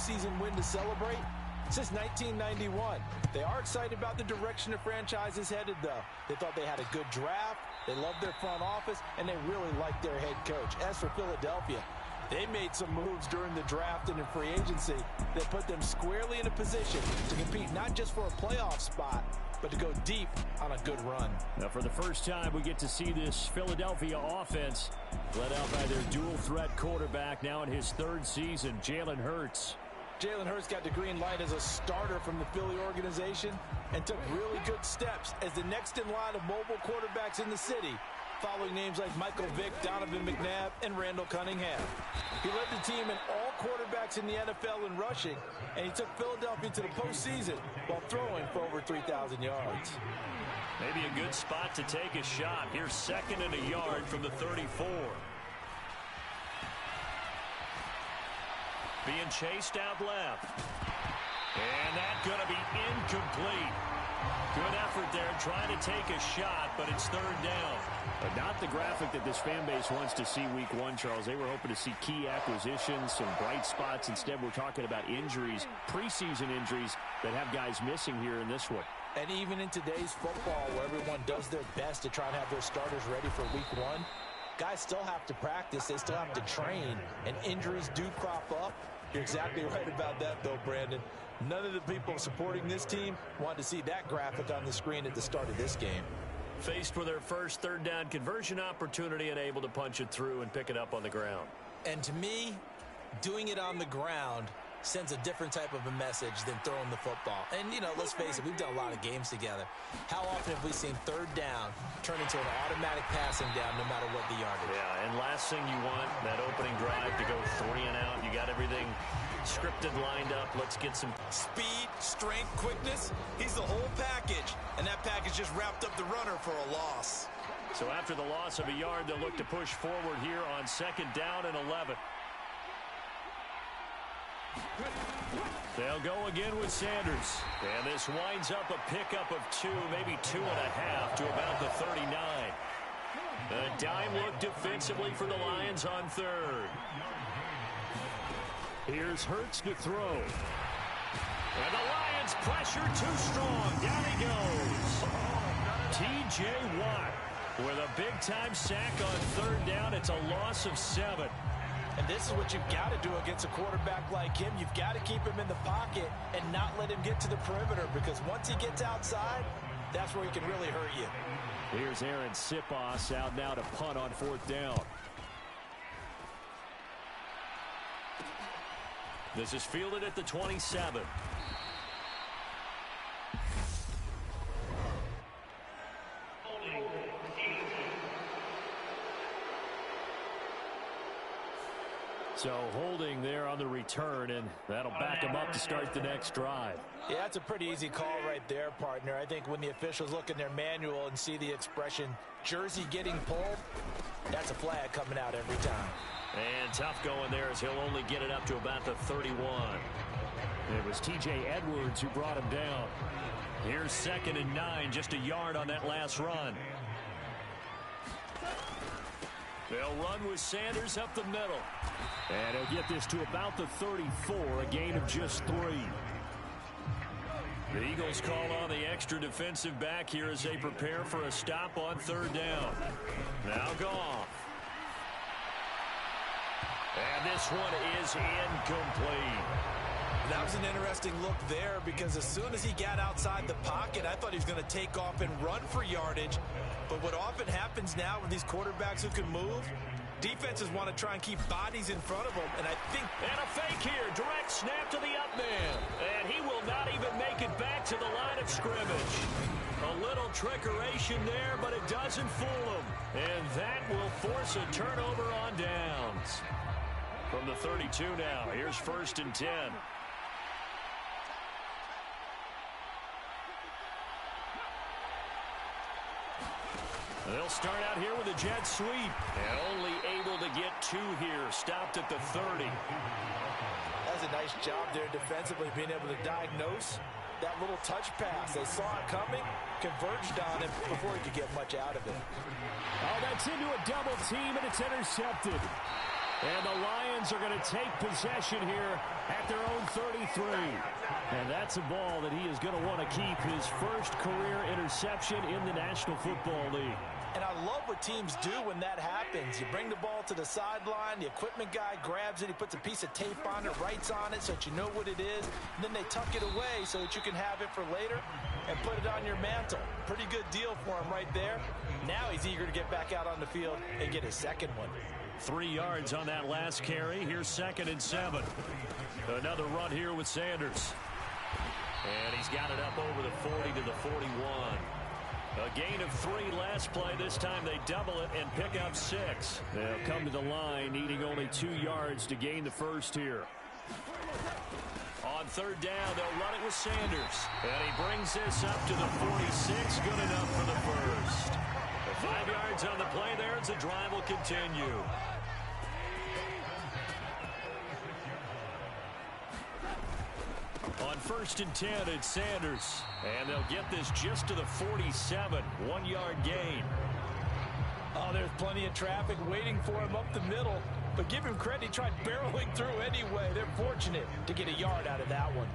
postseason win to celebrate since 1991. They are excited about the direction the franchise is headed, though. They thought they had a good draft, they loved their front office, and they really liked their head coach. As for Philadelphia, they made some moves during the draft and in free agency that put them squarely in a position to compete not just for a playoff spot, but to go deep on a good run. Now, for the first time, we get to see this Philadelphia offense led out by their dual-threat quarterback, now in his third season, Jalen Hurts. Jalen Hurts got the green light as a starter from the Philly organization and took really good steps as the next in line of mobile quarterbacks in the city, following names like Michael Vick, Donovan McNabb, and Randall Cunningham. He led the team in all quarterbacks in the NFL in rushing, and he took Philadelphia to the postseason while throwing for over 3,000 yards. Maybe a good spot to take a shot. Here's 2nd and a yard from the 34. Being chased out left. And that's going to be incomplete. Good effort there trying to take a shot, but it's 3rd down. But not the graphic that this fan base wants to see week 1, Charles. They were hoping to see key acquisitions, some bright spots. Instead, we're talking about injuries, preseason injuries that have guys missing here in this one. And even in today's football, where everyone does their best to try and have their starters ready for week 1, guys still have to practice. They still have to train, and injuries do crop up. You're exactly right about that, though, Brandon. None of the people supporting this team want to see that graphic on the screen at the start of this game. Faced with their first 3rd down conversion opportunity and able to punch it through and pick it up on the ground. And to me, doing it on the ground sends a different type of a message than throwing the football. And, you know, let's face it, we've done a lot of games together. How often have we seen 3rd down turn into an automatic passing down no matter what the yardage? Yeah, and last thing you want, that opening drive to go 3 and out. You got everything scripted, lined up. Let's get some speed, strength, quickness. He's the whole package. And that package just wrapped up the runner for a loss. So after the loss of a yard, they'll look to push forward here on 2nd down and 11. They'll go again with Sanders. And this winds up a pickup of 2, maybe 2.5 to about the 39. A dime look defensively for the Lions on 3rd. Here's Hurts to throw. And the Lions pressure too strong. Down he goes. T.J. Watt with a big-time sack on 3rd down. It's a loss of 7. And this is what you've got to do against a quarterback like him. You've got to keep him in the pocket and not let him get to the perimeter, because once he gets outside, that's where he can really hurt you. Here's Aaron Sipos out now to punt on 4th down. This is fielded at the 27. So holding there on the return, and that'll back him up to start the next drive. Yeah, that's a pretty easy call right there, partner. I think when the officials look in their manual and see the expression jersey getting pulled, that's a flag coming out every time. And tough going there as he'll only get it up to about the 31. It was T.J. Edwards who brought him down. Here's 2nd and 9, just a yard on that last run. They'll run with Sanders up the middle. And he'll get this to about the 34, a gain of just 3. The Eagles call on the extra defensive back here as they prepare for a stop on 3rd down. Now Goff. And this one is incomplete. That was an interesting look there, because as soon as he got outside the pocket, I thought he was going to take off and run for yardage. But what often happens now with these quarterbacks who can move, defenses want to try and keep bodies in front of them, and I think... And a fake here, direct snap to the up man. And he will not even make it back to the line of scrimmage. A little trickeration there, but it doesn't fool him. And that will force a turnover on downs. From the 32 now, here's 1st and 10. They'll start out here with a jet sweep. And only able to get 2 here. Stopped at the 30. That's a nice job there defensively, being able to diagnose that little touch pass. They saw it coming, converged on it before he could get much out of it. Oh, that's into a double team, and it's intercepted. And the Lions are going to take possession here at their own 33. And that's a ball that he is going to want to keep, his first career interception in the National Football League. And I love what teams do when that happens. You bring the ball to the sideline, the equipment guy grabs it, he puts a piece of tape on it, writes on it so that you know what it is, and then they tuck it away so that you can have it for later and put it on your mantle. Pretty good deal for him right there. Now he's eager to get back out on the field and get his second one. 3 yards on that last carry. Here's 2nd and 7. Another run here with Sanders. And he's got it up over the 40 to the 41. A gain of 3 last play. This time they double it and pick up 6. They'll come to the line needing only 2 yards to gain the first here. On 3rd down, they'll run it with Sanders. And he brings this up to the 46. Good enough for the first. 5 yards on the play there as the drive will continue. On 1st and 10, it's Sanders. And they'll get this just to the 47. 1-yard gain. Oh, there's plenty of traffic waiting for him up the middle. But give him credit, he tried barreling through anyway. They're fortunate to get a yard out of that one.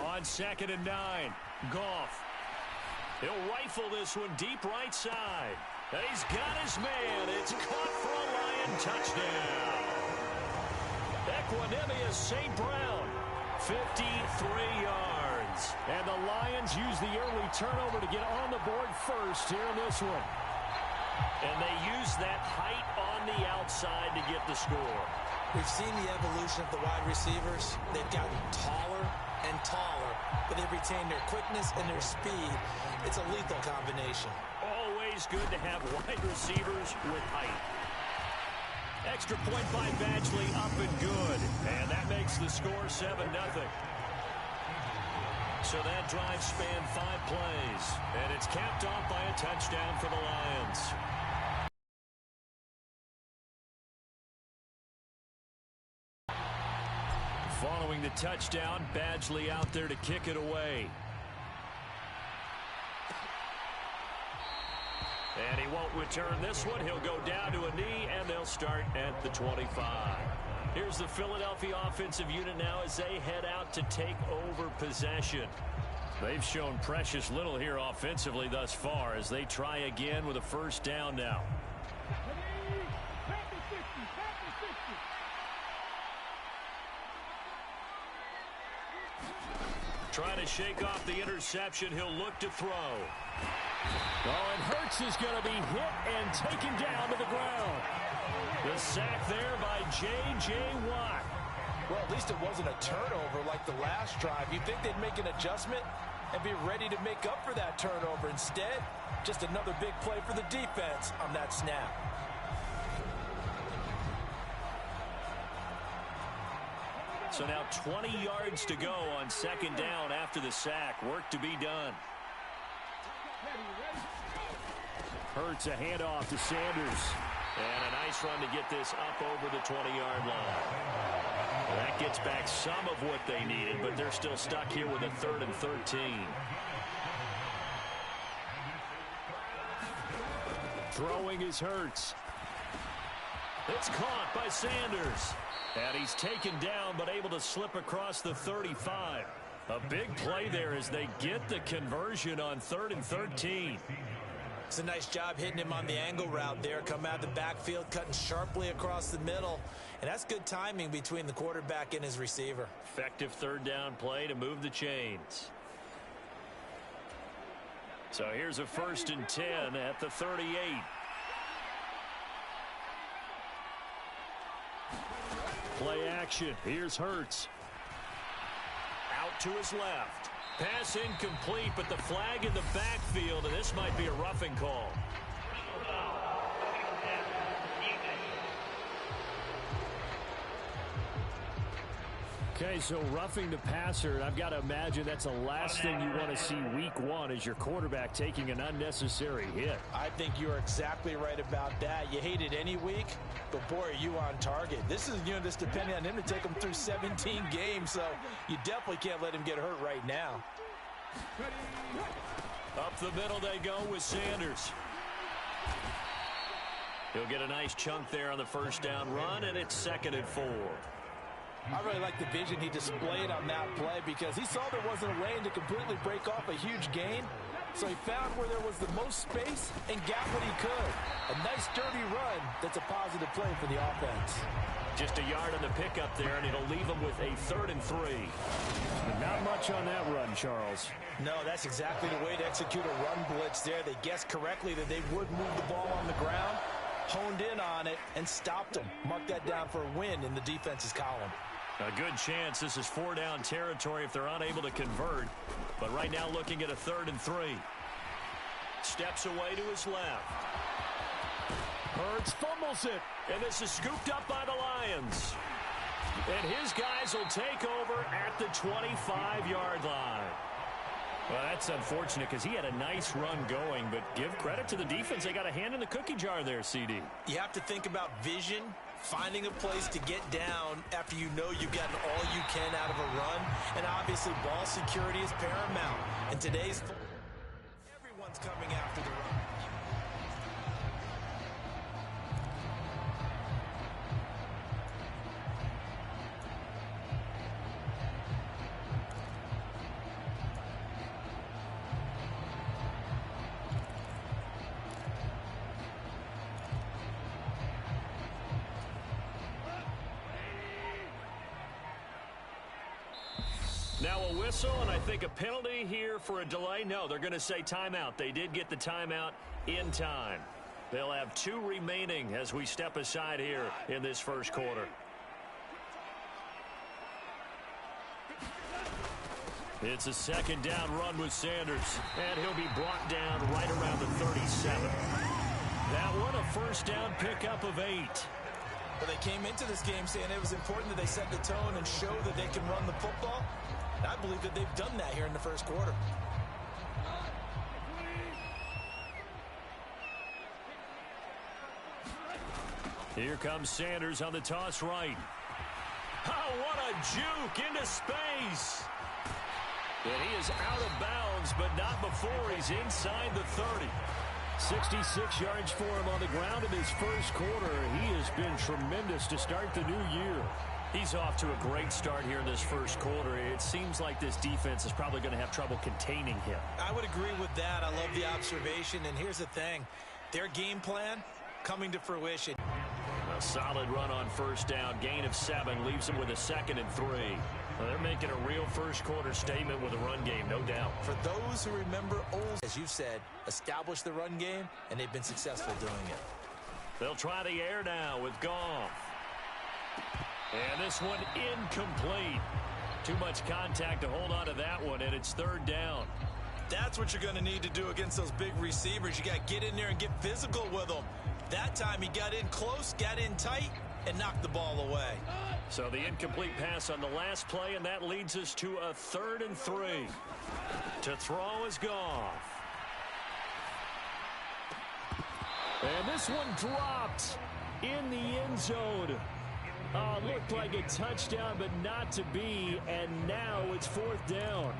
On 2nd and 9, Goff. He'll rifle this one deep right side. He's got his man. It's caught for a Lion touchdown. Equanimous St. Brown, 53 yards. And the Lions use the early turnover to get on the board first here in this one. And they use that height on the outside to get the score. We've seen the evolution of the wide receivers. They've gotten taller and taller, but they've retained their quickness and their speed. It's a lethal combination. Always good to have wide receivers with height. Extra point by Badgley, up and good. And that makes the score 7-0. So that drive spanned 5 plays. And it's capped off by a touchdown for the Lions. Following the touchdown, Badgley out there to kick it away. And he won't return this one. He'll go down to a knee, and they'll start at the 25. Here's the Philadelphia offensive unit now as they head out to take over possession. They've shown precious little here offensively thus far as they try again with a first down now. Trying to shake off the interception. He'll look to throw. Oh, and Hurts is going to be hit and taken down to the ground. The sack there by J.J. Watt. Well, at least it wasn't a turnover like the last drive. You'd think they'd make an adjustment and be ready to make up for that turnover. Instead, just another big play for the defense on that snap. So now 20 yards to go on 2nd down after the sack. Work to be done. Hurts a handoff to Sanders. And a nice run to get this up over the 20-yard line. Well, that gets back some of what they needed, but they're still stuck here with a 3rd and 13. Throwing is Hurts. It's caught by Sanders. And he's taken down, but able to slip across the 35. A big play there as they get the conversion on 3rd and 13. It's a nice job hitting him on the angle route there. Come out of the backfield, cutting sharply across the middle. And that's good timing between the quarterback and his receiver. Effective 3rd down play to move the chains. So here's a 1st and 10 at the 38. Play action. Here's Hurts. Out to his left. Pass incomplete, but the flag in the backfield, and this might be a roughing call. Okay, so roughing the passer, and I've got to imagine that's the last thing you want to see week 1 as your quarterback taking an unnecessary hit. I think you're exactly right about that. You hate it any week, but boy, are you on target. This is a unit that's depending on him to take him through 17 games, so you definitely can't let him get hurt right now. Up the middle they go with Sanders. He'll get a nice chunk there on the first down run, and it's 2nd and 4. I really like the vision he displayed on that play because he saw there wasn't a lane to completely break off a huge gain. So he found where there was the most space and got what he could. A nice, dirty run that's a positive play for the offense. Just a yard on the pickup there, and it'll leave him with a 3rd and 3. Not much on that run, Charles. No, that's exactly the way to execute a run blitz there. They guessed correctly that they would move the ball on the ground, honed in on it, and stopped them. Mark that down for a win in the defense's column. A good chance this is 4-down territory if they're unable to convert. But right now looking at a 3rd and 3. Steps away to his left. Hurts fumbles it. And this is scooped up by the Lions. And his guys will take over at the 25-yard line. Well, that's unfortunate because he had a nice run going, but give credit to the defense. They got a hand in the cookie jar there, CD. You have to think about vision, finding a place to get down after you know you've gotten all you can out of a run, and obviously ball security is paramount. In today's everyone's coming after the run. Now a whistle, and I think a penalty here for a delay. No, they're going to say timeout. They did get the timeout in time. They'll have 2 remaining as we step aside here in this first quarter. It's a 2nd down run with Sanders, and he'll be brought down right around the 37. That one, a first down pickup of 8. But they came into this game saying it was important that they set the tone and show that they can run the football. I believe that they've done that here in the first quarter. Here comes Sanders on the toss right. Oh, what a juke into space. And he is out of bounds, but not before he's inside the 30. 66 yards for him on the ground in his first quarter. He has been tremendous to start the new year. He's off to a great start here in this first quarter. It seems like this defense is probably going to have trouble containing him. I would agree with that. I love the observation. And here's the thing. Their game plan coming to fruition. A solid run on first down. Gain of 7 leaves them with a 2nd and 3. Well, they're making a real first quarter statement with a run game, no doubt. For those who remember old, as you said, establish the run game, and they've been successful doing it. They'll try the air now with Goff. And this one incomplete. Too much contact to hold on to that one, and it's 3rd down. That's what you're going to need to do against those big receivers. You got to get in there and get physical with them. That time he got in close, got in tight, and knocked the ball away. So the incomplete pass on the last play, and that leads us to a 3rd and 3. To throw is Goff. And this one dropped in the end zone. Looked like a touchdown, but not to be, and now it's 4th down.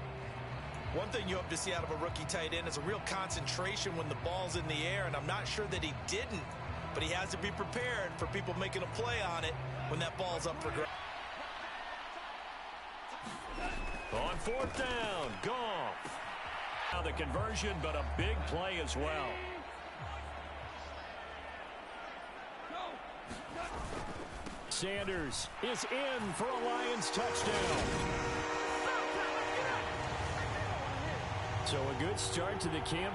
One thing you hope to see out of a rookie tight end is a real concentration when the ball's in the air, and I'm not sure that he didn't, but he has to be prepared for people making a play on it when that ball's up for grabs. On 4th down, Goff. Now the conversion, but a big play as well. Sanders is in for a Lions touchdown. So a good start to the campaign.